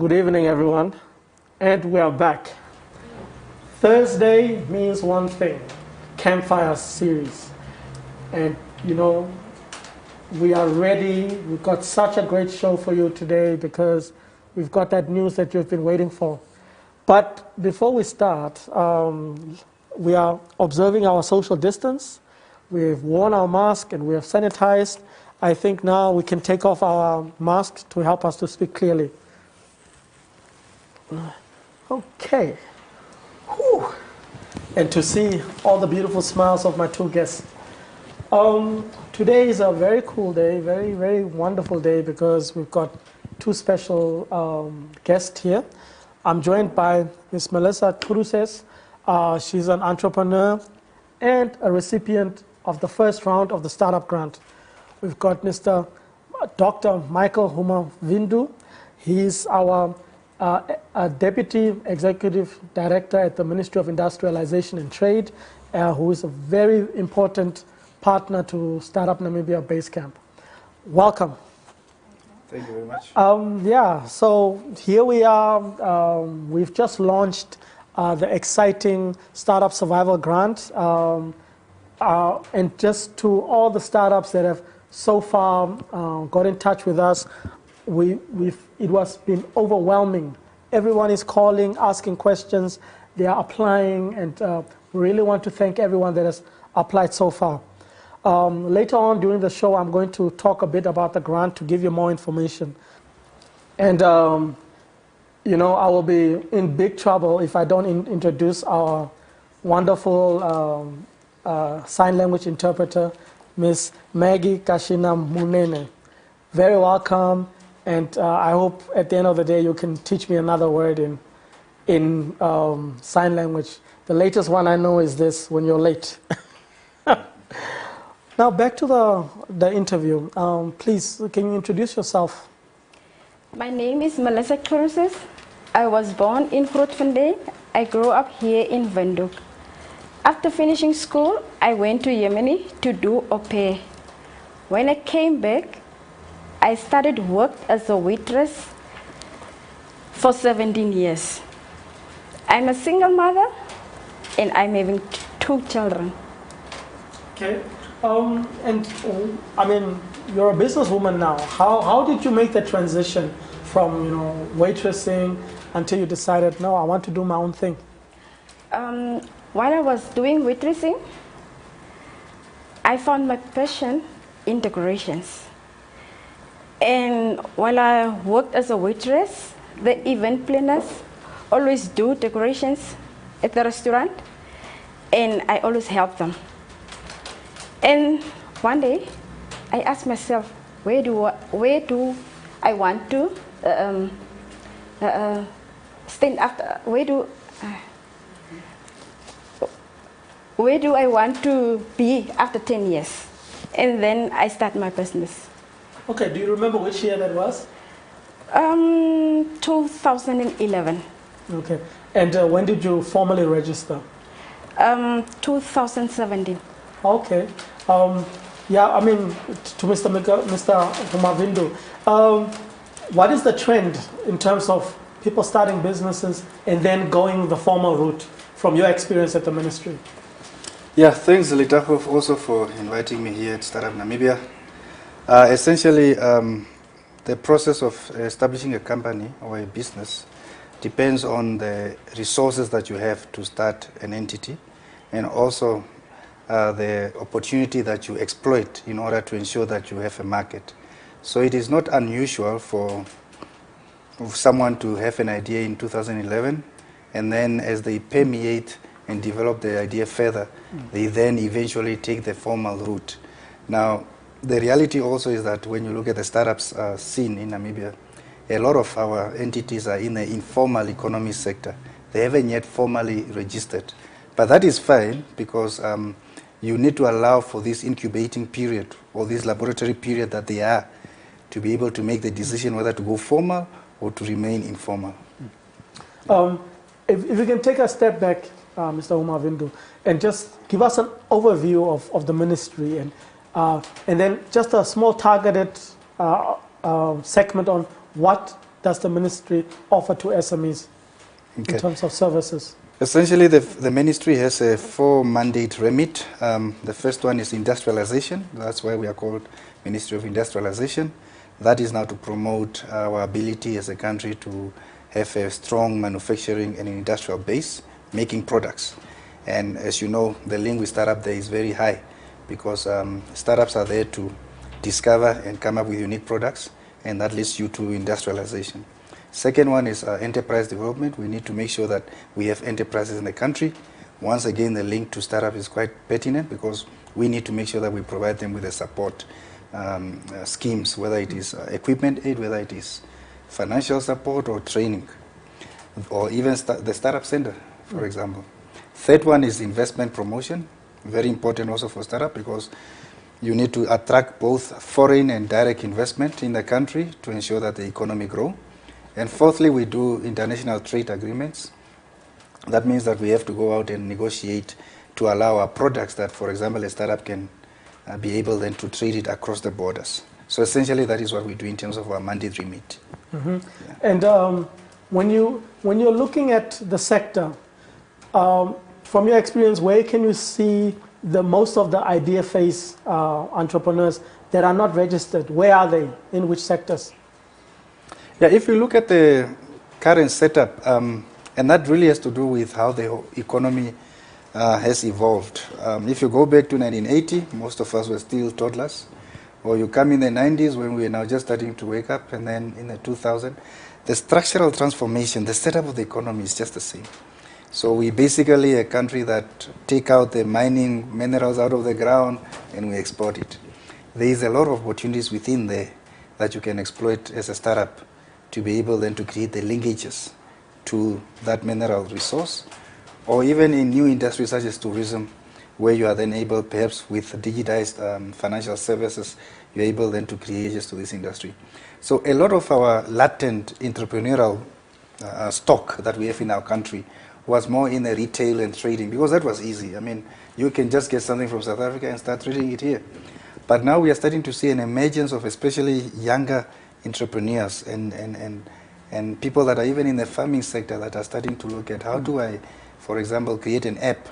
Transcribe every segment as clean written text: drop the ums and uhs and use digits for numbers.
Good evening, everyone, and we are back. Thursday means one thing, Campfire Series. And, you know, we are ready. We've got such a great show for you today because we've got that news that you've been waiting for. But before we start, we are observing our social distance. We've worn our mask and we have sanitized. I think now we can take off our masks to help us to speak clearly. Okay. Whew. And to see all the beautiful smiles of my two guests. Today is a very cool day, very, very wonderful day because we've got two special guests here. I'm joined by Ms. Melissa Cruces. She's an entrepreneur and a recipient of the first round of the startup grant. We've got Dr. Micheal Humavindu. He's our Deputy Executive Director at the Ministry of Industrialization and Trade, who is a very important partner to Startup Namibia Basecamp. Welcome. Thank you very much. Yeah, so here we are. We've just launched the exciting Startup Survival Grant. And just to all the startups that have so far got in touch with us, it was been overwhelming. Everyone is calling, asking questions. They are applying, and we really want to thank everyone that has applied so far. Later on during the show, I'm going to talk a bit about the grant to give you more information. And, you know, I will be in big trouble if I don't introduce our wonderful sign language interpreter, Ms. Maggie Kashina Munene. Very welcome, and I hope at the end of the day you can teach me another word in sign language. The latest one I know is this: when you're late. Now back to the interview. Please, can you introduce yourself? My name is Melissa Cruces. I was born in Grootfontein. I grew up here in Windhoek. After finishing school, I went to Yemen to do au pair. When I came back, I started work as a waitress for 17 years. I'm a single mother, and I'm having two children. Okay. And I mean, you're a businesswoman now. How did you make the transition from, you know, waitressing until you decided, no, I want to do my own thing? While I was doing waitressing, I found my passion in decorations. And while I worked as a waitress, the event planners always do decorations at the restaurant, and I always help them. And one day, I asked myself, where do I want to stand after? Where do I want to be after 10 years? And then I start my business. Okay, do you remember which year that was? 2011. Okay, and when did you formally register? 2017. Okay, yeah, I mean, to Mr. Humavindu, what is the trend in terms of people starting businesses and then going the formal route from your experience at the ministry? Yeah, thanks Litaho also for inviting me here at Startup Namibia. Essentially, the process of establishing a company or a business depends on the resources that you have to start an entity, and also the opportunity that you exploit in order to ensure that you have a market. So it is not unusual for someone to have an idea in 2011, and then as they permeate and develop the idea further, they then eventually take the formal route. Now, the reality also is that when you look at the startups scene in Namibia, a lot of our entities are in the informal economy sector. They haven't yet formally registered. But that is fine because you need to allow for this incubating period or this laboratory period that they are to be able to make the decision whether to go formal or to remain informal. If we can take a step back, Mr. Humavindu, and just give us an overview of the ministry, and then just a small targeted segment on what does the ministry offer to SMEs in terms of services? Essentially, the ministry has a 4-mandate remit. The first one is industrialization. That's why we are called Ministry of Industrialization. That is now to promote our ability as a country to have a strong manufacturing and industrial base, making products. And as you know, the link with startup there is very high because startups are there to discover and come up with unique products, and that leads you to industrialization. Second one is enterprise development. We need to make sure that we have enterprises in the country. Once again, the link to startup is quite pertinent because we need to make sure that we provide them with the support schemes, whether it is equipment aid, whether it is financial support or training, or even the startup center, for example. Third one is investment promotion, very important also for startup because you need to attract both foreign and direct investment in the country to ensure that the economy grows. And fourthly, we do international trade agreements. That means that we have to go out and negotiate to allow our products that, for example, a startup can be able then to trade it across the borders. So essentially, that is what we do in terms of our mandate remit. Mm-hmm. Yeah. And when you're looking at the sector, from your experience, where can you see most of the idea phase entrepreneurs that are not registered? Where are they? In which sectors? Yeah, if you look at the current setup, and that really has to do with how the economy has evolved. If you go back to 1980, most of us were still toddlers. Or you come in the 90s when we are now just starting to wake up, and then in the 2000s, the structural transformation, the setup of the economy is just the same. So we basically a country that take out the mining minerals out of the ground and we export it. There is a lot of opportunities within there that you can exploit as a startup to be able then to create the linkages to that mineral resource, or even in new industries such as tourism, where you are then able, perhaps with digitized financial services, you're able then to create linkages to this industry. So a lot of our latent entrepreneurial stock that we have in our country was more in the retail and trading, because that was easy. I mean, you can just get something from South Africa and start trading it here. But now we are starting to see an emergence of especially younger entrepreneurs and people that are even in the farming sector that are starting to look at how do I, for example, create an app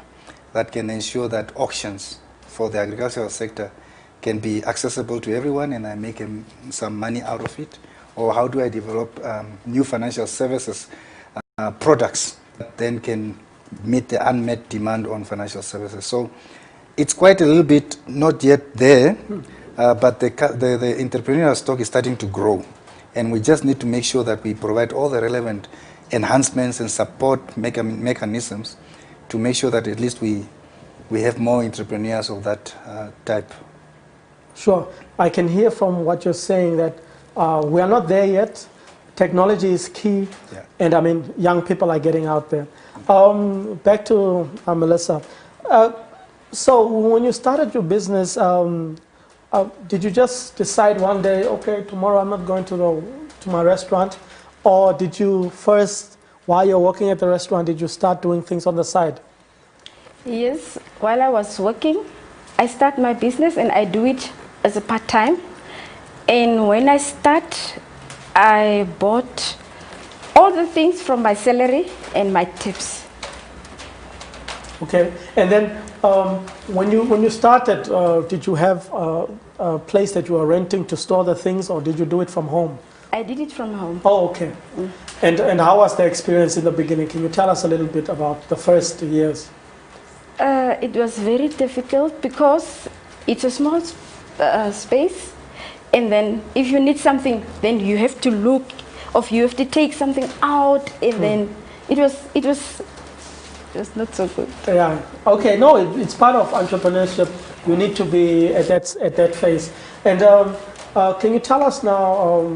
that can ensure that auctions for the agricultural sector can be accessible to everyone and I make some money out of it, or how do I develop new financial services products that then can meet the unmet demand on financial services. So it's quite a little bit not yet there, but the entrepreneurial stock is starting to grow, and we just need to make sure that we provide all the relevant enhancements and support mechanisms to make sure that at least we have more entrepreneurs of that type. Sure. I can hear from what you're saying that we are not there yet. Technology is key, yeah. And I mean, young people are getting out there. Back to Melissa. So when you started your business, did you just decide one day, okay, tomorrow I'm not going to my restaurant? Or did you first, while you're working at the restaurant, did you start doing things on the side? Yes, while I was working, I start my business and I do it as a part-time. And when I start, I bought all the things from my salary and my tips. Okay, and then when you started, did you have a place that you were renting to store the things, or did you do it from home? I did it from home. Oh, okay. And how was the experience in the beginning? Can you tell us a little bit about the first years? It was very difficult because it's a small space, and then if you need something, then you have to look, or you have to take something out, and then it was not so good. Yeah. Okay. No, it's part of entrepreneurship. You need to be at that phase. And can you tell us now?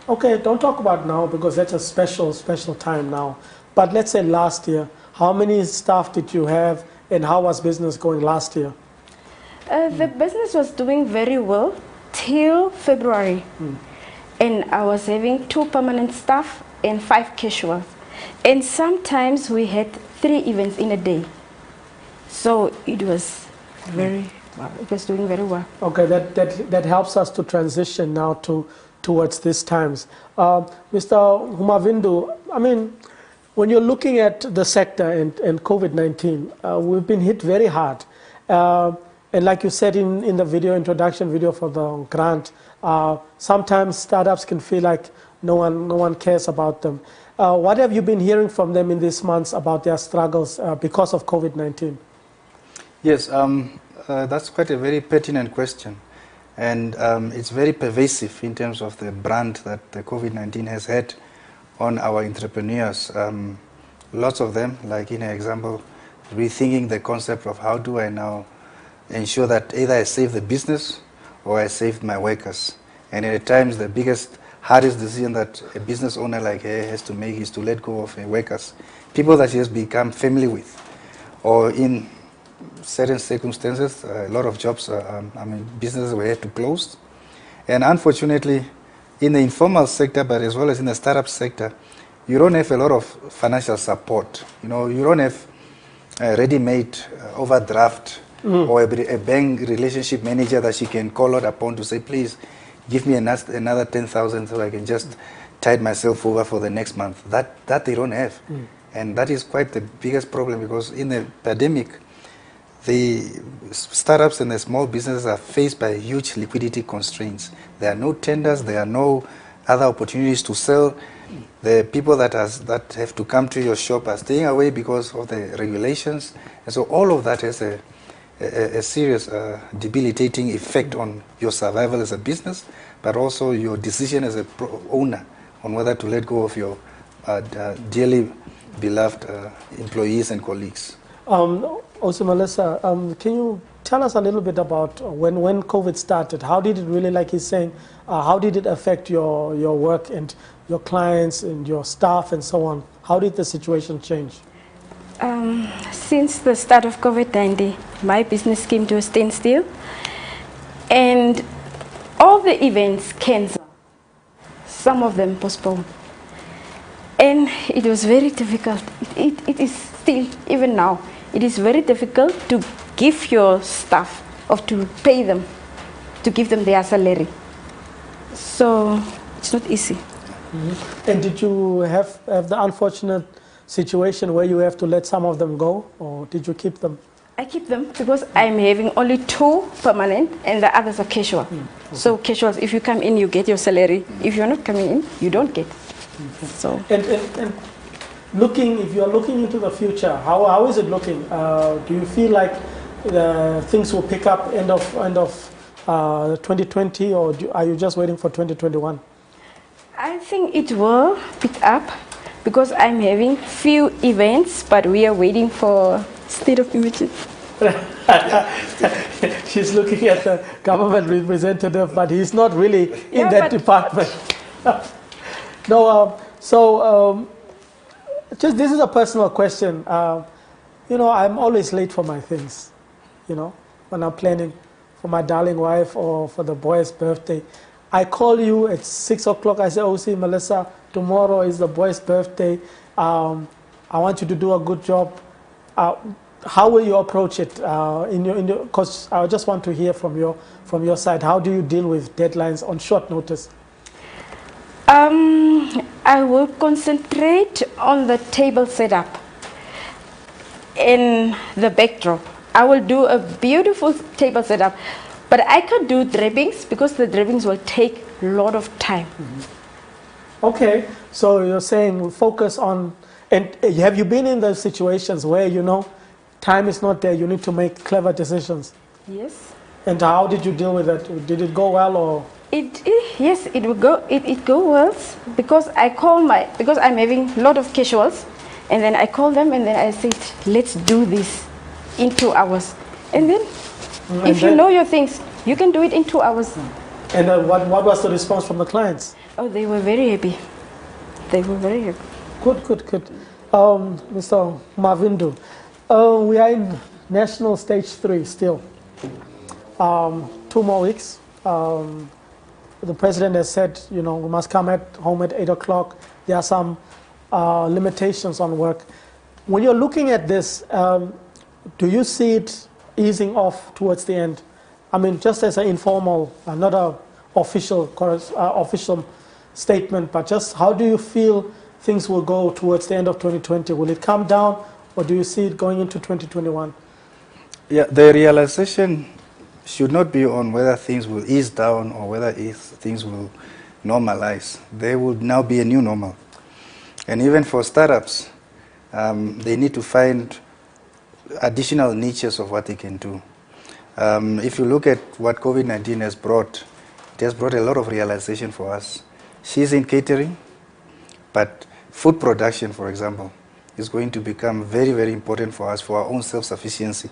Okay, don't talk about now because that's a special time now. But let's say last year, how many staff did you have, and how was business going last year? The business was doing very well till February, and I was having 2 permanent staff and 5 casuals, and sometimes we had 3 events in a day. So it was it was doing very well. Okay, that helps us to transition now to towards these times. Mr. Humavindu, I mean, when you're looking at the sector and COVID-19, we've been hit very hard. And like you said in the introduction video for the grant, sometimes startups can feel like no one cares about them. What have you been hearing from them in these months about their struggles because of COVID-19? Yes, that's quite a very pertinent question. And it's very pervasive in terms of the brand that the COVID-19 has had on our entrepreneurs. Lots of them, like in an example, rethinking the concept of how do I now ensure that either I save the business or I save my workers. And at times the biggest, hardest decision that a business owner like her has to make is to let go of her workers, people that she has become family with, or in certain circumstances, a lot of jobs, businesses were had to close. And unfortunately, in the informal sector, but as well as in the startup sector, you don't have a lot of financial support. You don't have a ready-made overdraft or a bank relationship manager that she can call out upon to say, please, give me another 10,000 so I can just tide myself over for the next month. That they don't have. And that is quite the biggest problem, because in the pandemic, the startups and the small businesses are faced by huge liquidity constraints. There are no tenders, there are no other opportunities to sell. The people that have to come to your shop are staying away because of the regulations. And so all of that has a serious debilitating effect on your survival as a business, but also your decision as a owner on whether to let go of your dearly beloved employees and colleagues. Also, Melissa, can you tell us a little bit about when COVID started? How did it really, like he's saying, how did it affect your work and your clients and your staff and so on? How did the situation change? Since the start of COVID-19, my business came to a standstill, and all the events canceled. Some of them postponed. And it was very difficult. It is still, even now, it is very difficult to give your staff or to pay them, to give them their salary. So it's not easy. And did you have the unfortunate situation where you have to let some of them go, or did you keep them? I keep them because I'm having only 2 permanent and the others are casual. Okay. So casuals, if you come in, you get your salary. If you're not coming in, you don't get. Okay. So. And if you're looking into the future, how is it looking? Do you feel like things will pick up end of 2020, or are you just waiting for 2021? I think it will pick up because I'm having few events, but we are waiting for state of emergency. She's looking at the government representative, but he's not really in that department. No, just this is a personal question. I'm always late for my things, when I'm planning for my darling wife or for the boy's birthday. I call you at 6 o'clock. I say, oh, see, Melissa, tomorrow is the boy's birthday. I want you to do a good job. How will you approach it? Because I just want to hear from your side. How do you deal with deadlines on short notice? I will concentrate on the table setup in the backdrop. I will do a beautiful table setup, but I can't do drapings because the drapings will take a lot of time. Okay, so you're saying focus on, and have you been in those situations where time is not there, you need to make clever decisions? Yes. And how did you deal with that? Did it go well, or? Yes, it will go. It go well because because I'm having a lot of casuals, and then I call them and then I say, let's do this in 2 hours, and then if you know your things, you can do it in 2 hours. And what was the response from the clients? Oh, they were very happy. They were very happy. Good. Mr. Mavindu, we are in national stage 3 still. 2 more weeks. The president has said, we must come home at 8 o'clock. There are some limitations on work. When you're looking at this, do you see it easing off towards the end? I mean, just as an informal, not a official statement, but just how do you feel things will go towards the end of 2020? Will it come down, or do you see it going into 2021? Yeah, the realization should not be on whether things will ease down or whether things will normalize. There will now be a new normal. And even for startups, they need to find additional niches of what they can do. If you look at what COVID-19 has brought, it has brought a lot of realization for us. She's in catering, but food production, for example, is going to become very, very important for us for our own self-sufficiency.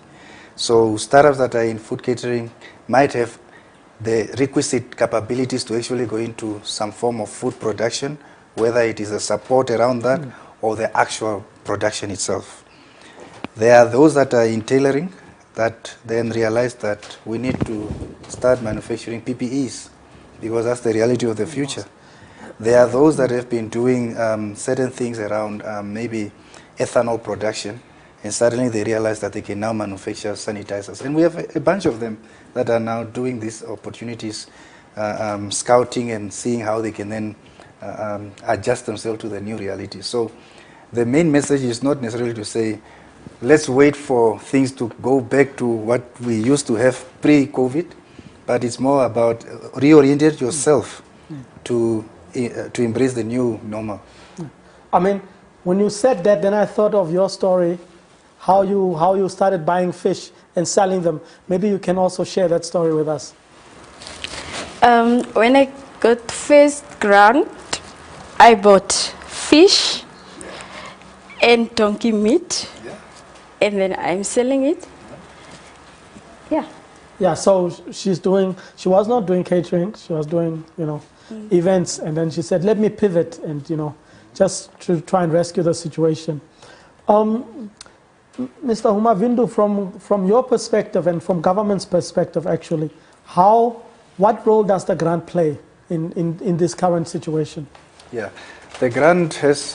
So startups that are in food catering might have the requisite capabilities to actually go into some form of food production, whether it is a support around that or the actual production itself. There are those that are in tailoring that then realize that we need to start manufacturing PPEs because that's the reality of the future. There are those that have been doing certain things around maybe ethanol production, and suddenly they realize that they can now manufacture sanitizers. And we have a bunch of them that are now doing these opportunities, scouting and seeing how they can then adjust themselves to the new reality. So the main message is not necessarily to say, let's wait for things to go back to what we used to have pre-COVID, but it's more about reorient yourself to embrace the new normal. I mean, when you said that, then I thought of your story, how you started buying fish and selling them. Maybe you can also share that story with us. When I got first grant, I bought fish and donkey meat, and then I'm selling it. Yeah. Yeah, so she was not doing catering, she was doing, events, and then she said, let me pivot and, just to try and rescue the situation. Mr. Humavindu, from your perspective and from government's perspective, actually, what role does the grant play in this current situation? Yeah, the grant has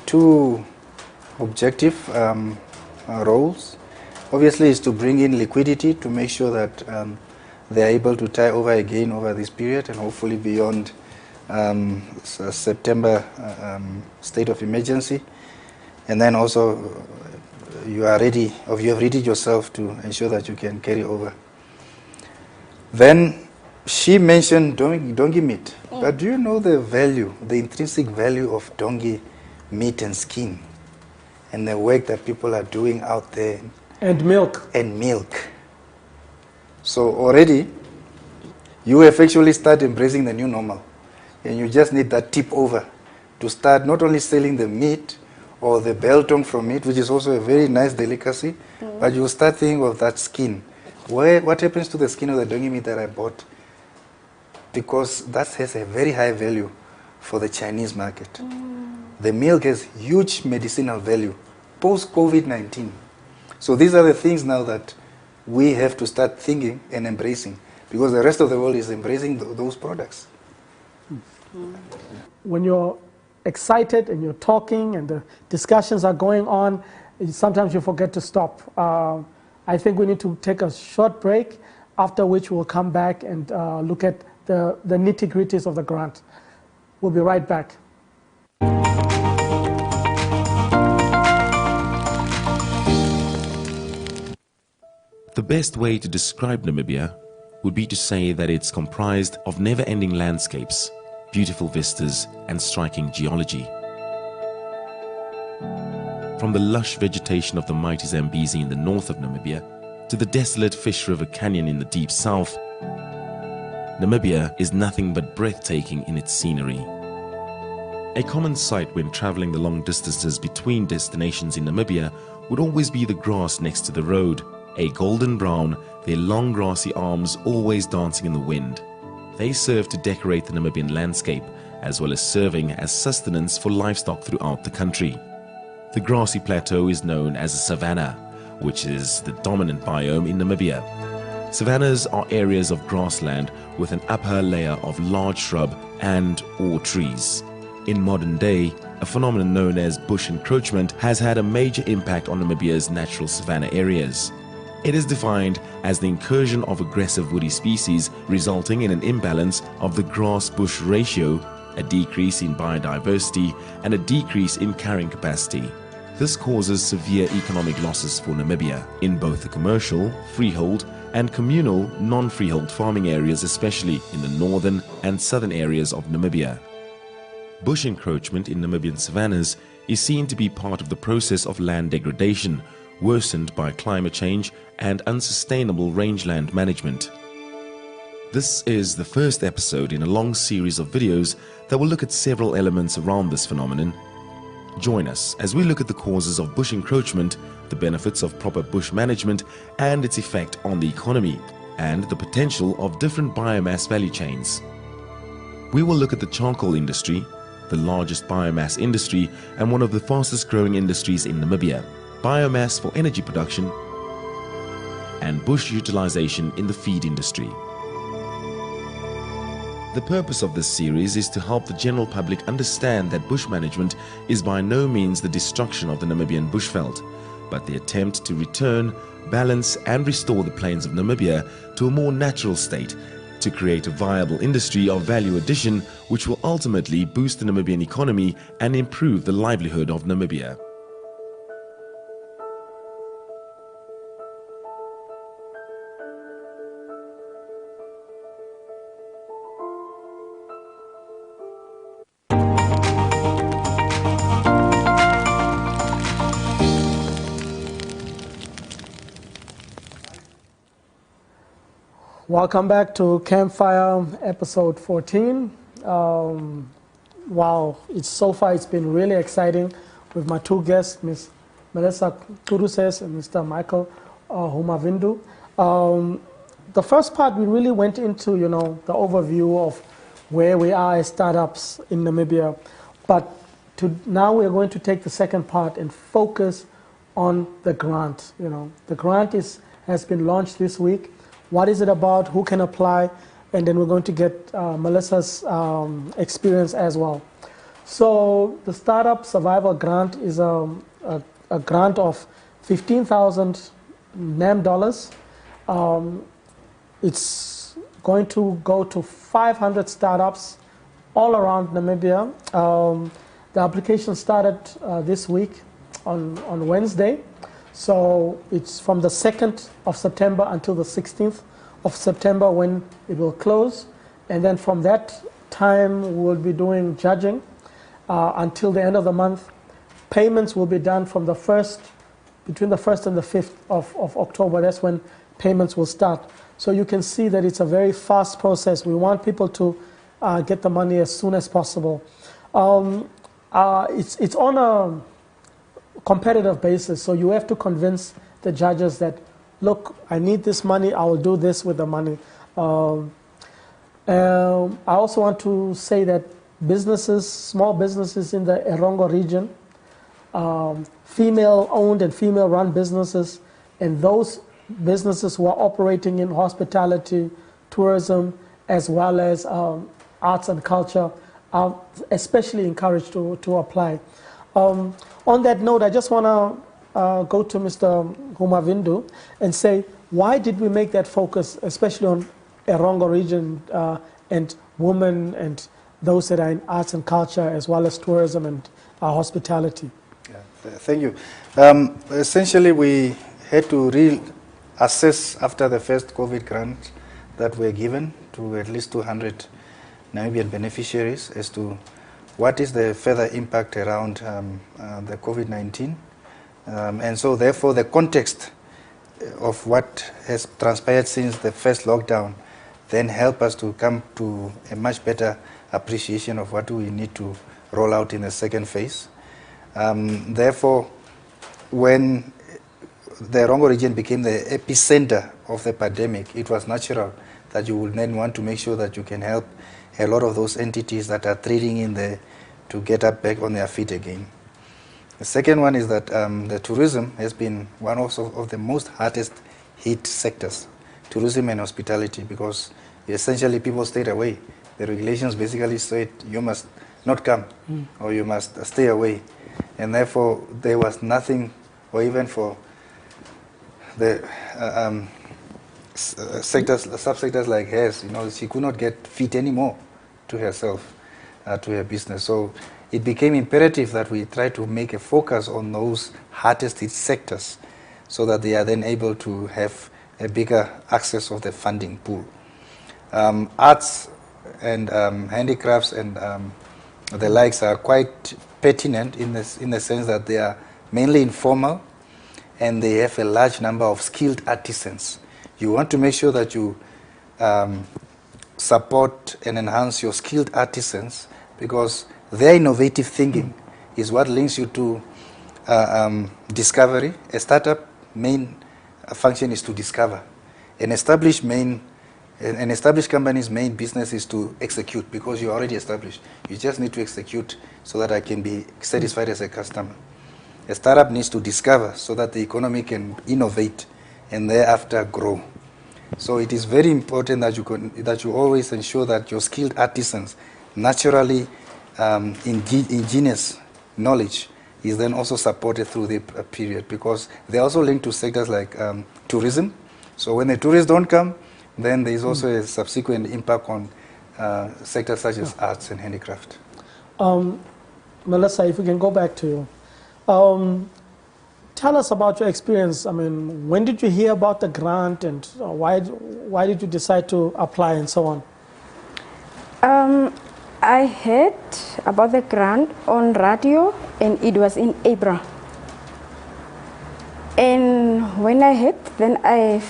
two objective roles. Obviously, is to bring in liquidity to make sure that they are able to tie over again over this period and hopefully beyond September state of emergency. And then also you have readied yourself to ensure that you can carry over. Then she mentioned donkey meat. But do you know the value, the intrinsic value of donkey meat and skin and the work that people are doing out there? And milk. And milk. So already you have actually started embracing the new normal. And you just need that tip over to start not only selling the meat or the biltong from it, which is also a very nice delicacy, but you start thinking of that skin. What happens to the skin of the donkey meat that I bought? Because that has a very high value for the Chinese market. The milk has huge medicinal value post-COVID-19. So these are the things now that we have to start thinking and embracing, because the rest of the world is embracing those products. When you're excited and you're talking and the discussions are going on, sometimes you forget to stop. I think we need to take a short break, after which we'll come back and look at the nitty-gritties of the grant. We'll be right back. The best way to describe Namibia would be to say that it's comprised of never-ending landscapes, beautiful vistas and striking geology. From the lush vegetation of the mighty Zambezi in the north of Namibia to the desolate Fish River Canyon in the deep south, Namibia is nothing but breathtaking in its scenery. A common sight when traveling the long distances between destinations in Namibia would always be the grass next to the road, a golden brown, their long grassy arms always dancing in the wind. They serve to decorate the Namibian landscape, as well as serving as sustenance for livestock throughout the country. The grassy plateau is known as a savanna, which is the dominant biome in Namibia. Savannas are areas of grassland with an upper layer of large shrub and/or trees. In modern day, a phenomenon known as bush encroachment has had a major impact on Namibia's natural savanna areas. It is defined as the incursion of aggressive woody species resulting in an imbalance of the grass-bush ratio, a decrease in biodiversity, and a decrease in carrying capacity. This causes severe economic losses for Namibia in both the commercial, freehold, and communal non-freehold farming areas, especially in the northern and southern areas of Namibia. Bush encroachment in Namibian savannas is seen to be part of the process of land degradation, worsened by climate change and unsustainable rangeland management. This is the first episode in a long series of videos that will look at several elements around this phenomenon. Join us as we look at the causes of bush encroachment, the benefits of proper bush management and its effect on the economy, and the potential of different biomass value chains. We will look at the charcoal industry, the largest biomass industry and one of the fastest growing industries in Namibia, biomass for energy production, and bush utilization in the feed industry. The purpose of this series is to help the general public understand that bush management is by no means the destruction of the Namibian bushveld, but the attempt to return, balance and restore the plains of Namibia to a more natural state, to create a viable industry of value addition which will ultimately boost the Namibian economy and improve the livelihood of Namibia. Welcome back to Campfire episode 14. Wow, it's been really exciting with my two guests, Ms. Melissa Kuruses and Mr. Micheal Humavindu. The first part we really went into, the overview of where we are as startups in Namibia, but now we're going to take the second part and focus on the grant. The grant has been launched this week. What is it about? Who can apply? And then we're going to get Melissa's experience as well. So the Startup Survival Grant is a grant of 15,000 NAM dollars. It's going to go to 500 startups all around Namibia. The application started this week on Wednesday. So it's from the 2nd of September until the 16th of September when it will close. And then from that time, we'll be doing judging until the end of the month. Payments will be done from between the 1st and the 5th of October. That's when payments will start. So you can see that it's a very fast process. We want people to get the money as soon as possible. It's on a competitive basis, so you have to convince the judges that, look, I need this money, I will do this with the money. I also want to say that small businesses in the Erongo region, female-owned and female-run businesses, and those businesses who are operating in hospitality, tourism, as well as arts and culture, are especially encouraged to apply. On that note, I just want to go to Mr. Humavindu and say, why did we make that focus, especially on Erongo region and women and those that are in arts and culture, as well as tourism and hospitality? Yeah, thank you. Essentially, we had to reassess after the first COVID grant that were given to at least 200 Namibian beneficiaries as to what is the further impact around the COVID-19. And so therefore the context of what has transpired since the first lockdown then help us to come to a much better appreciation of what we need to roll out in the second phase. Therefore, when the Erongo region became the epicenter of the pandemic, it was natural that you would then want to make sure that you can help a lot of those entities that are trading in there to get up back on their feet again. The second one is that the tourism has been one also of the most hardest hit sectors, tourism and hospitality, because essentially people stayed away. The regulations basically said you must not come or you must stay away. And therefore there was nothing, or even for the subsectors like hers, she could not get fit anymore to herself, to her business. So it became imperative that we try to make a focus on those hardest hit sectors so that they are then able to have a bigger access of the funding pool. Arts and handicrafts and the likes are quite pertinent in the sense that they are mainly informal and they have a large number of skilled artisans. You want to make sure that you support and enhance your skilled artisans because their innovative thinking is what links you to discovery. A startup main function is to discover. An established company's main business is to execute because you're already established. You just need to execute so that I can be satisfied as a customer. A startup needs to discover so that the economy can innovate and thereafter grow. So it is very important that you always ensure that your skilled artisans, naturally ingenious knowledge, is then also supported through the period because they also linked to sectors like tourism. So when the tourists don't come, then there is also a subsequent impact on sectors such as arts and handicraft. Melissa, if we can go back to you. Tell us about your experience. I mean, when did you hear about the grant and why did you decide to apply and so on? I heard about the grant on radio and it was in April. And when I heard, then I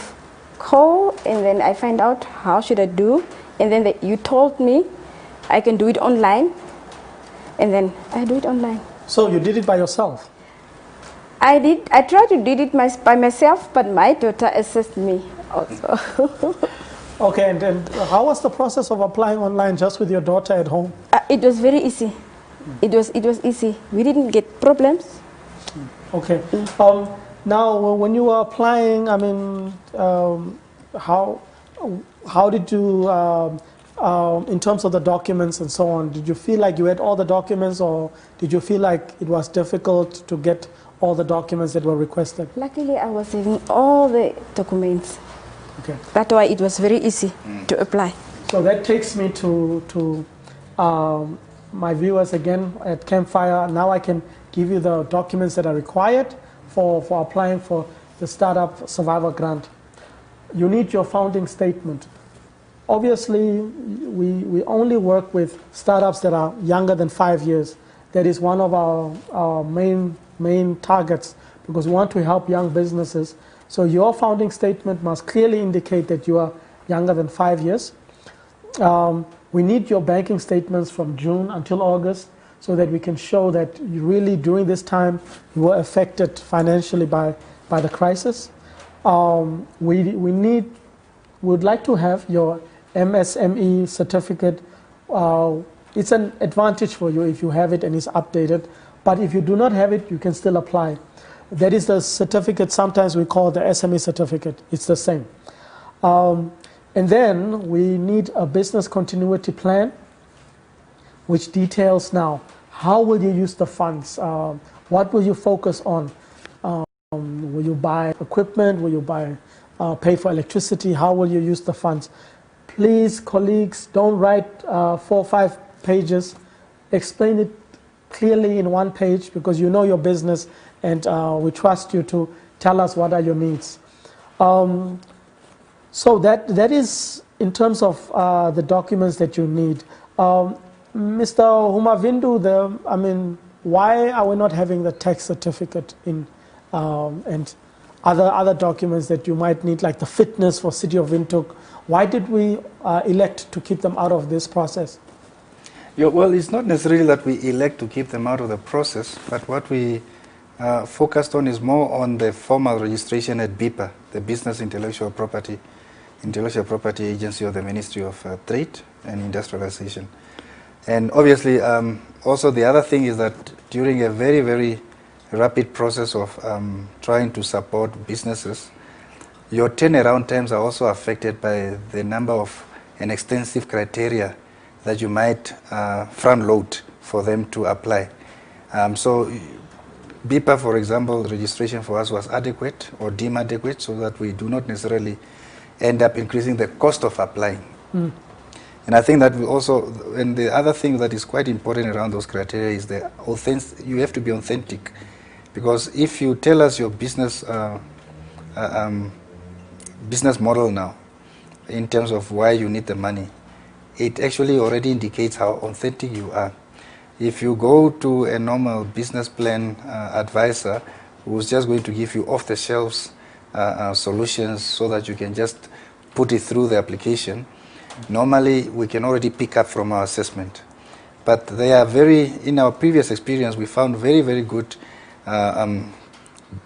called and then I find out how should I do. And then you told me I can do it online. And then I do it online. So you did it by yourself? I did. I tried to do it by myself, but my daughter assisted me also. Okay, and how was the process of applying online just with your daughter at home? It was very easy. It was easy. We didn't get problems. Okay. Now, when you were applying, I mean, how did you, in terms of the documents and so on, did you feel like you had all the documents, or did you feel like it was difficult to get all the documents that were requested? Luckily, I was having all the documents. Okay. That's why it was very easy to apply. So that takes me to my viewers again at Campfire. Now I can give you the documents that are required for applying for the Startup Survival Grant. You need your founding statement. Obviously, we only work with startups that are younger than 5 years. That is one of our main targets because we want to help young businesses. So your founding statement must clearly indicate that you are younger than 5 years. We need your banking statements from June until August so that we can show that you really during this time you were affected financially by the crisis. We would like to have your MSME certificate. It's an advantage for you if you have it and it's updated. But if you do not have it, you can still apply. That is the certificate, sometimes we call the SME certificate. It's the same. And then we need a business continuity plan, which details now how will you use the funds, what will you focus on, will you buy equipment, will you pay for electricity, how will you use the funds. Please, colleagues, don't write 4 or 5 pages. Explain it clearly in 1 page because you know your business and we trust you to tell us what are your needs. So that is in terms of the documents that you need. Mr. Humavindu, I mean, why are we not having the tax certificate in and other documents that you might need, like the fitness for City of Windhoek? Why did we elect to keep them out of this process? Yeah, well, it's not necessarily that we elect to keep them out of the process, but what we focused on is more on the formal registration at BIPA, the Business Intellectual Property Agency of the Ministry of Trade and Industrialization. And obviously, also the other thing is that during a very, very rapid process of trying to support businesses, your turnaround times are also affected by the number of and extensive criteria that you might front load for them to apply. So BIPA, for example, registration for us was adequate or deemed adequate, so that we do not necessarily end up increasing the cost of applying. And I think that will also, and the other thing that is quite important around those criteria is the you have to be authentic, because if you tell us your business business model now, in terms of why you need the money, it actually already indicates how authentic you are. If you go to a normal business plan advisor who's just going to give you off-the-shelves solutions so that you can just put it through the application, normally we can already pick up from our assessment. But they are in our previous experience, we found very, very good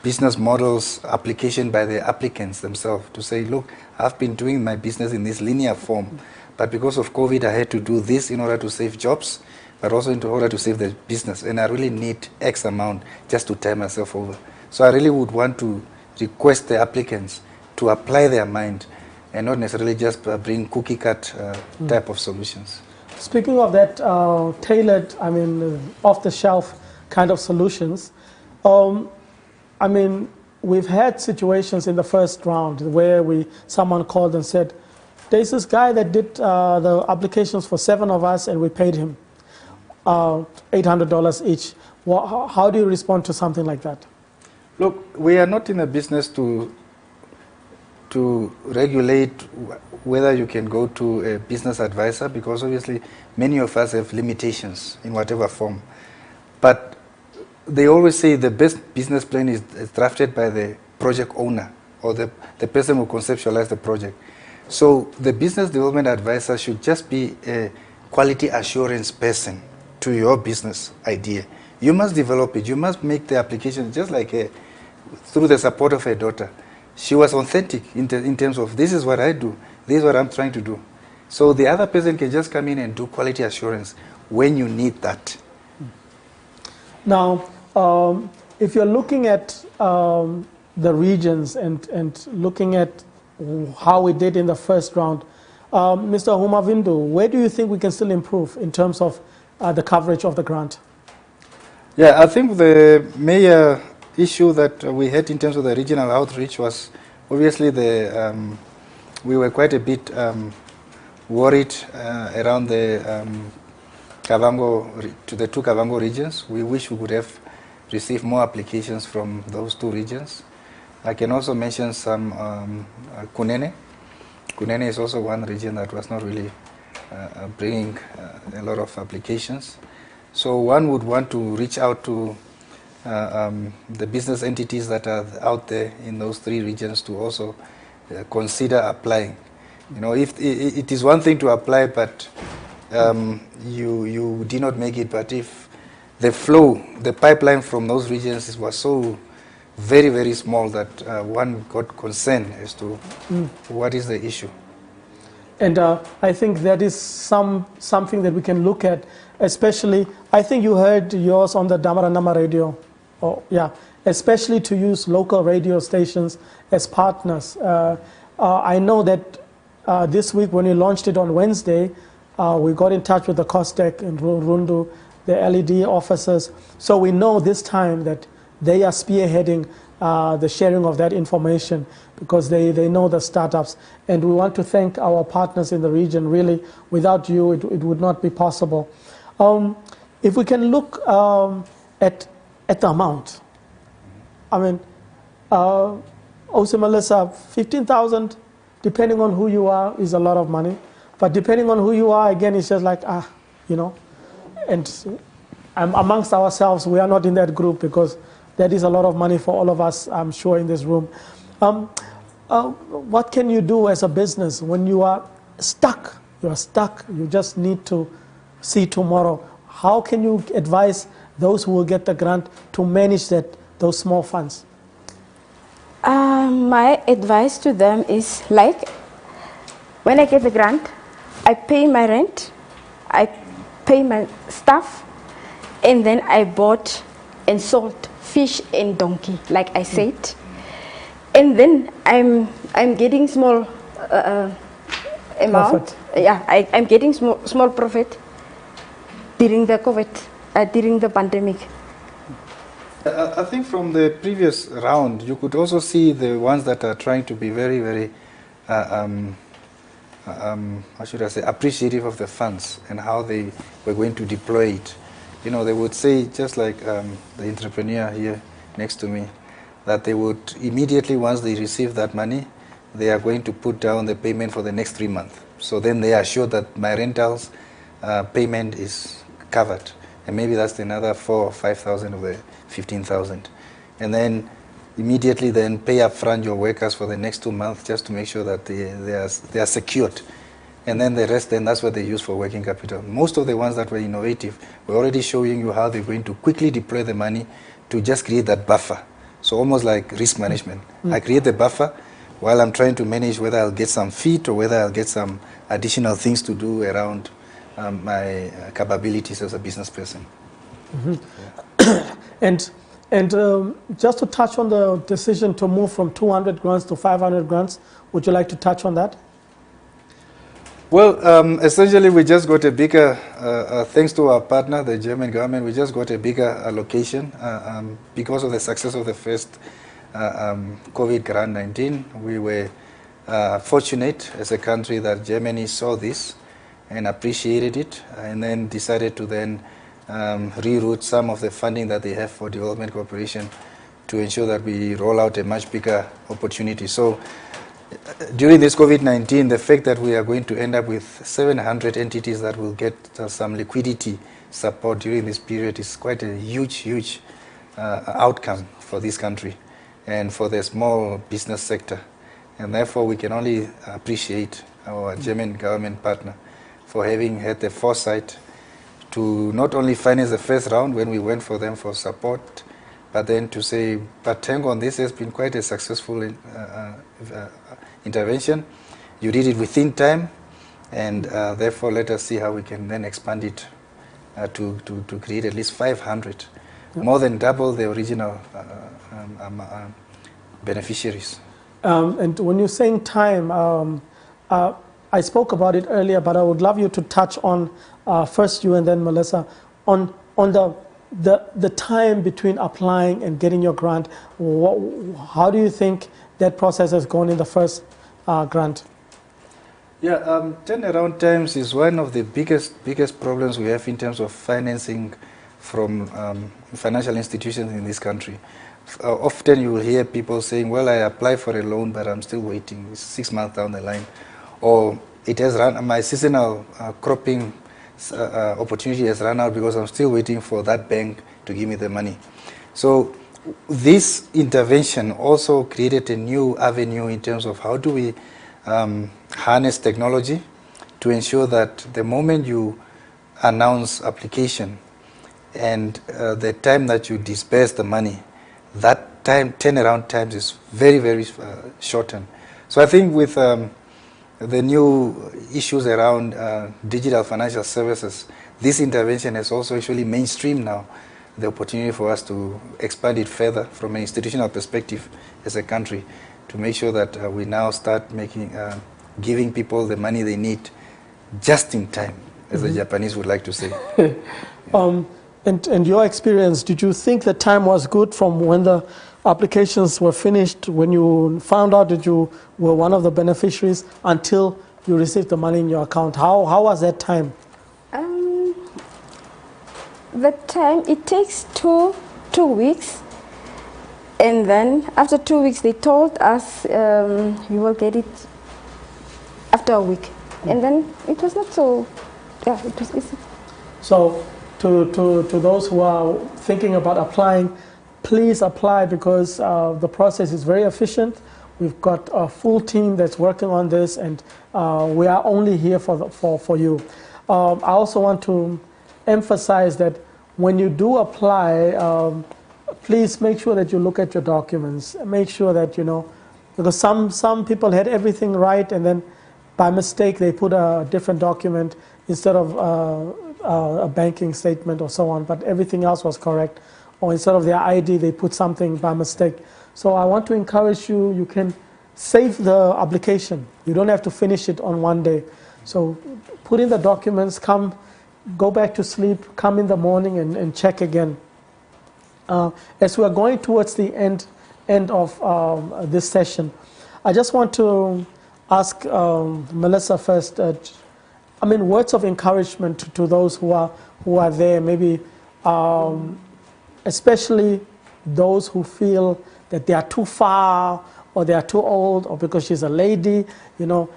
business models application by the applicants themselves to say, look, I've been doing my business in this linear form, but because of COVID I had to do this in order to save jobs, but also in order to save the business, and I really need X amount just to tie myself over. So I really would want to request the applicants to apply their mind and not necessarily just bring cookie cut type of solutions. Speaking of that tailored, off-the-shelf kind of solutions, we've had situations in the first round where someone called and said, there's this guy that did the applications for 7 of us and we paid him $800 each. How do you respond to something like that? Look, we are not in a business to regulate whether you can go to a business advisor, because obviously many of us have limitations in whatever form. But they always say the best business plan is drafted by the project owner or the person who conceptualized the project. So the business development advisor should just be a quality assurance person to your business idea. You must develop it. You must make the application just like through the support of her daughter. She was authentic in terms of, this is what I do, this is what I'm trying to do. So the other person can just come in and do quality assurance when you need that. Now, if you're looking at the regions and looking at how we did in the first round, Mr. Humavindu, where do you think we can still improve in terms of the coverage of the grant? Yeah, I think the major issue that we had in terms of the regional outreach was obviously we were quite a bit worried around the the 2 Kavango regions. We wish we could have received more applications from those 2 regions. I can also mention some Kunene. Kunene is also one region that was not really bringing a lot of applications. So one would want to reach out to the business entities that are out there in those 3 regions to also consider applying. You know, if it is one thing to apply, but you did not make it, but if the flow, the pipeline from those regions was so very, very small that one got concerned as to what is the issue. And I think that is something that we can look at, especially, I think you heard yours on the Damaranama radio. Oh, yeah, especially to use local radio stations as partners. I know that this week when we launched it on Wednesday, we got in touch with the COSTEC in Rundu, the LED officers. So we know this time that they are spearheading the sharing of that information because they know the startups. And we want to thank our partners in the region. Really, without you, it would not be possible. If we can look at the amount, I mean, Melissa, 15,000, depending on who you are, is a lot of money. But depending on who you are, again, it's just like, you know. And amongst ourselves, we are not in that group because that is a lot of money for all of us, I'm sure, in this room. What can you do as a business when you are stuck? You are stuck. You just need to see tomorrow. How can you advise those who will get the grant to manage those small funds? My advice to them is like, when I get the grant, I pay my rent, I pay my stuff, and then I bought and sold fish and donkey, like I said. And then I'm getting small amount. Profit. Yeah, I'm getting small profit during the COVID, during the pandemic. I think from the previous round, you could also see the ones that are trying to be very, very, how should I say, appreciative of the funds and how they were going to deploy it. You know, they would say, just like the entrepreneur here next to me, that they would immediately, once they receive that money, they are going to put down the payment for the next 3 months. So then they are sure that my rentals payment is covered. And maybe that's another 4,000 or 5,000 of the 15,000. And then immediately then pay up front your workers for the next 2 months just to make sure that they are secured. And then the rest, then that's what they use for working capital. Most of the ones that were innovative were already showing you how they're going to quickly deploy the money to just create that buffer. So almost like risk management. I create the buffer while I'm trying to manage whether I'll get some feet or whether I'll get some additional things to do around my capabilities as a business person. And just to touch on the decision to move from 200 grants to 500 grants, would you like to touch on that? Well, essentially we just got a bigger, thanks to our partner, the German government, we just got a bigger allocation because of the success of the first COVID grant 19. We were fortunate as a country that Germany saw this and appreciated it, and then decided to then reroute some of the funding that they have for development cooperation to ensure that we roll out a much bigger opportunity. So during this COVID-19, the fact that we are going to end up with 700 entities that will get some liquidity support during this period is quite a huge outcome for this country and for the small business sector. And therefore, we can only appreciate our German government partner for having had the foresight to not only finance the first round when we went for them for support, but then to say, but hang on, this has been quite a successful intervention. You did it within time, and therefore let us see how we can then expand it to create at least 500, more than double the original beneficiaries. And when you're saying time, I spoke about it earlier, but I would love you to touch on, first you and then Melissa, on the time between applying and getting your grant. How do you think that process has gone in the first grant? Yeah, turnaround times is one of the biggest problems we have in terms of financing from financial institutions in this country. Often you will hear people saying, well, I applied for a loan, but I'm still waiting. It's 6 months down the line. Or it has run, my seasonal cropping opportunity has run out because I'm still waiting for that bank to give me the money. So this intervention also created a new avenue in terms of how do we harness technology to ensure that the moment you announce application and the time that you disperse the money, that turnaround times is very shortened. So I think with the new issues around digital financial services, this intervention has also actually mainstreamed now the opportunity for us to expand it further from an institutional perspective as a country to make sure that we now start giving people the money they need just in time, as the Japanese would like to say. And your experience, did you think the time was good from when the applications were finished, when you found out that you were one of the beneficiaries, until you received the money in your account? How was that time? The time, it takes two weeks. And then after 2 weeks, they told us you will get it after a week. And then it was not so, yeah, it was easy. So to those who are thinking about applying, please apply, because the process is very efficient. We've got a full team that's working on this, and we are only here for you. I also want to emphasize that when you do apply, please make sure that you look at your documents. Make sure that, you know, because some people had everything right, and then by mistake they put a different document instead of a banking statement or so on, but everything else was correct. Or instead of their ID, they put something by mistake. So I want to encourage you, you can save the application. You don't have to finish it on one day. So put in the documents, go back to sleep, come in the morning and check again. As we are going towards the end of this session, I just want to ask Melissa first. I mean, words of encouragement to those who are there, maybe especially those who feel that they are too far or they are too old or because she's a lady. You know,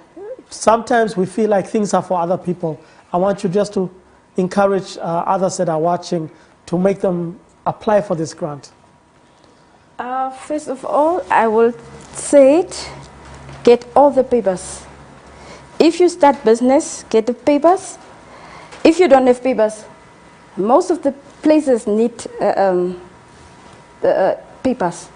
sometimes we feel like things are for other people. I want you just to encourage others that are watching to make them apply for this grant. First of all, I will say it, get all the papers. If you start business, get the papers. If you don't have papers, most of the places need papers.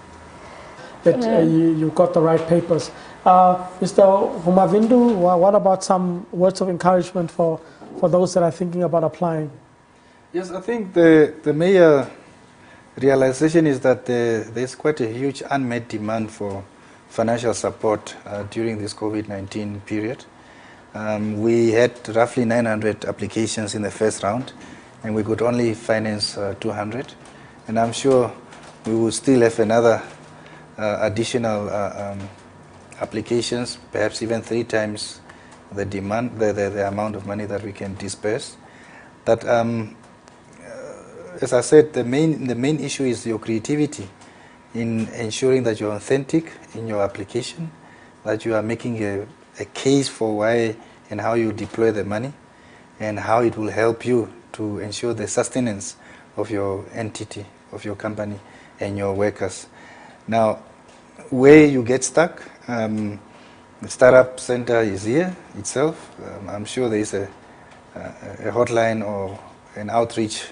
That you got the right papers. Mr. Humavindu, what about some words of encouragement for those that are thinking about applying? Yes, I think the major realization is that there's quite a huge unmet demand for financial support during this COVID-19 period. We had roughly 900 applications in the first round, and we could only finance 200. And I'm sure we will still have another additional applications, perhaps even 3 times the demand, the amount of money that we can disperse. But as I said, the main issue is your creativity in ensuring that you're authentic in your application, that you are making a case for why and how you deploy the money, and how it will help you to ensure the sustenance of your entity, of your company, and your workers. Now, where you get stuck, the Startup Center is here itself. I'm sure there is a hotline or an outreach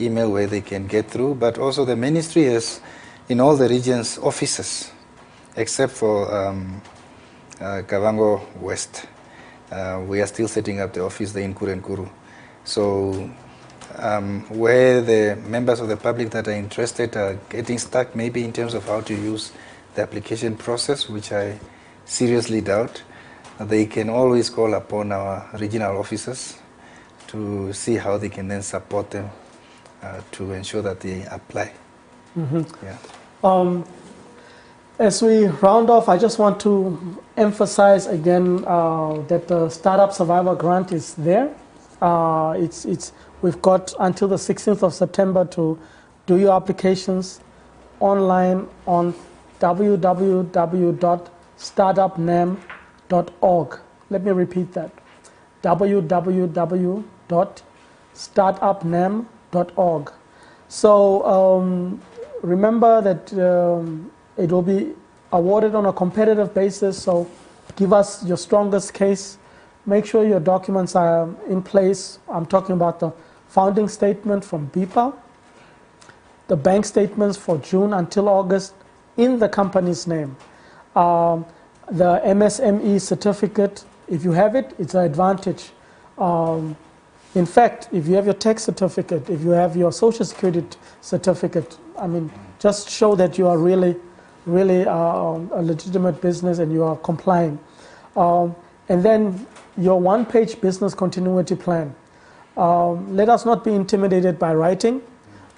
email where they can get through, but also the ministry has, in all the regions, offices, except for Kavango West. We are still setting up the office there in Kurenkuru. So where the members of the public that are interested are getting stuck, maybe in terms of how to use the application process, which I seriously doubt, they can always call upon our regional officers to see how they can then support them to ensure that they apply. Mm-hmm. Yeah. As we round off, I just want to emphasize again that the Startup Survivor Grant is there. We've got until the 16th of September to do your applications online on www.startupnam.org. Let me repeat that. www.startupnam.org. So remember that it will be awarded on a competitive basis, so give us your strongest case. Make sure your documents are in place. I'm talking about the founding statement from BIPA, the bank statements for June until August in the company's name. The MSME certificate, if you have it, it's an advantage. In fact, if you have your tax certificate, if you have your social security certificate, I mean, just show that you are really a legitimate business and you are complying. And then your one-page business continuity plan. Let us not be intimidated by writing.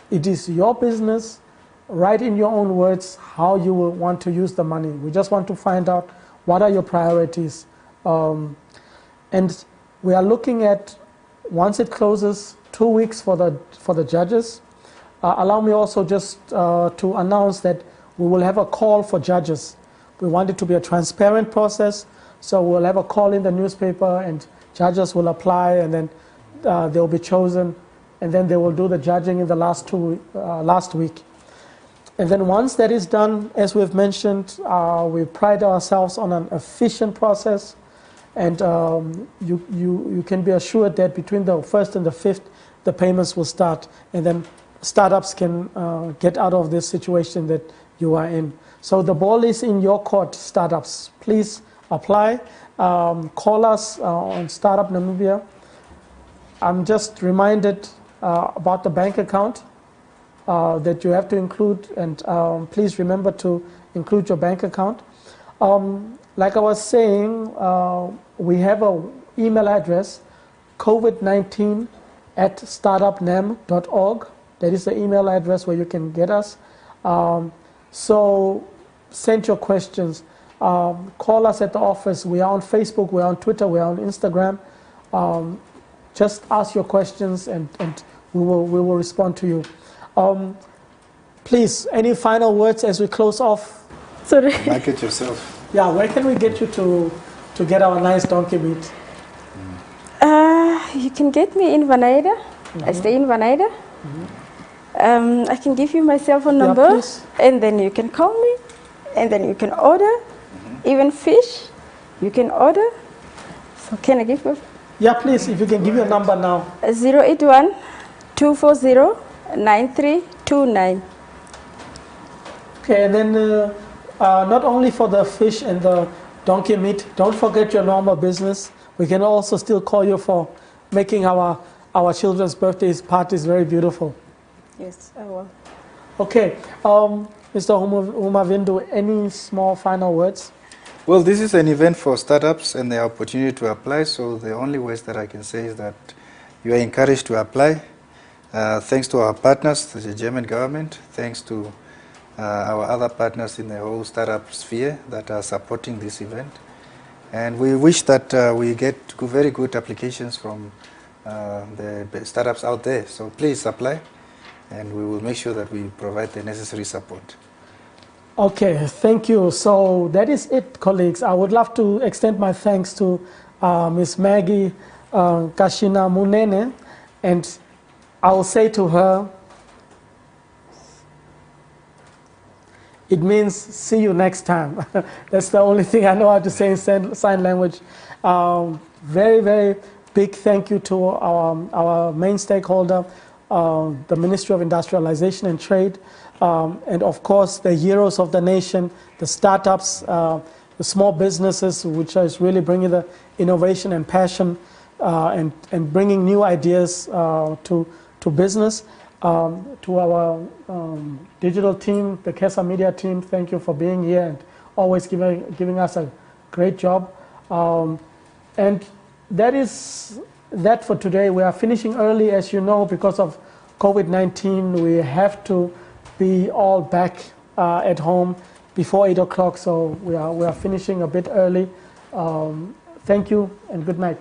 It is your business. Write in your own words how you will want to use the money. We just want to find out what are your priorities. And we are looking at, once it closes, 2 weeks for the judges. Allow me also just to announce that we will have a call for judges. We want it to be a transparent process, so we'll have a call in the newspaper and judges will apply, and then they'll be chosen, and then they will do the judging in the last week. And then once that is done, as we've mentioned, we pride ourselves on an efficient process, and you can be assured that between the 1st and the 5th, the payments will start, and then startups can get out of this situation that you are in. So the ball is in your court, startups. Please apply. Call us on Startup Namibia. I'm just reminded about the bank account that you have to include, and please remember to include your bank account. Like I was saying, we have an email address, covid19@startupnam.org. That is the email address where you can get us. So send your questions. Call us at the office. We are on Facebook, we are on Twitter, we are on Instagram. Just ask your questions and we will respond to you. Please, any final words as we close off? Sorry. Market yourself. Yeah, where can we get you to get our nice donkey meat? You can get me in Vaneida. I stay in Vaneida. I can give you my cell phone number, please. and then you can call me, and then you can order. Even fish, you can order. So can I give you? Yeah, please, if you can give your number now. 081 240 9329. Okay, and then not only for the fish and the donkey meat, don't forget your normal business. We can also still call you for making our children's birthday parties very beautiful. Yes, I will. Okay, Mr. Humavindu, any small final words? Well, this is an event for startups and the opportunity to apply, so the only words that I can say is that you are encouraged to apply. Thanks to our partners, the German government, thanks to our other partners in the whole startup sphere that are supporting this event. And we wish that we get very good applications from the startups out there. So please apply, and we will make sure that we provide the necessary support. Okay, thank you. So that is it, colleagues. I would love to extend my thanks to Ms. Maggie Kashina Munene, and I will say to her, it means see you next time. That's the only thing I know how to say in sign language. Very, very big thank you to our main stakeholder, the Ministry of Industrialization and Trade, and of course the heroes of the nation, the startups, the small businesses, which is really bringing the innovation and passion and bringing new ideas to business. To our digital team, the KESA Media team, thank you for being here and always giving us a great job. And that is that for today. We are finishing early, as you know, because of COVID-19. We have to be all back at home before 8 o'clock, so we are finishing a bit early. Thank you and good night.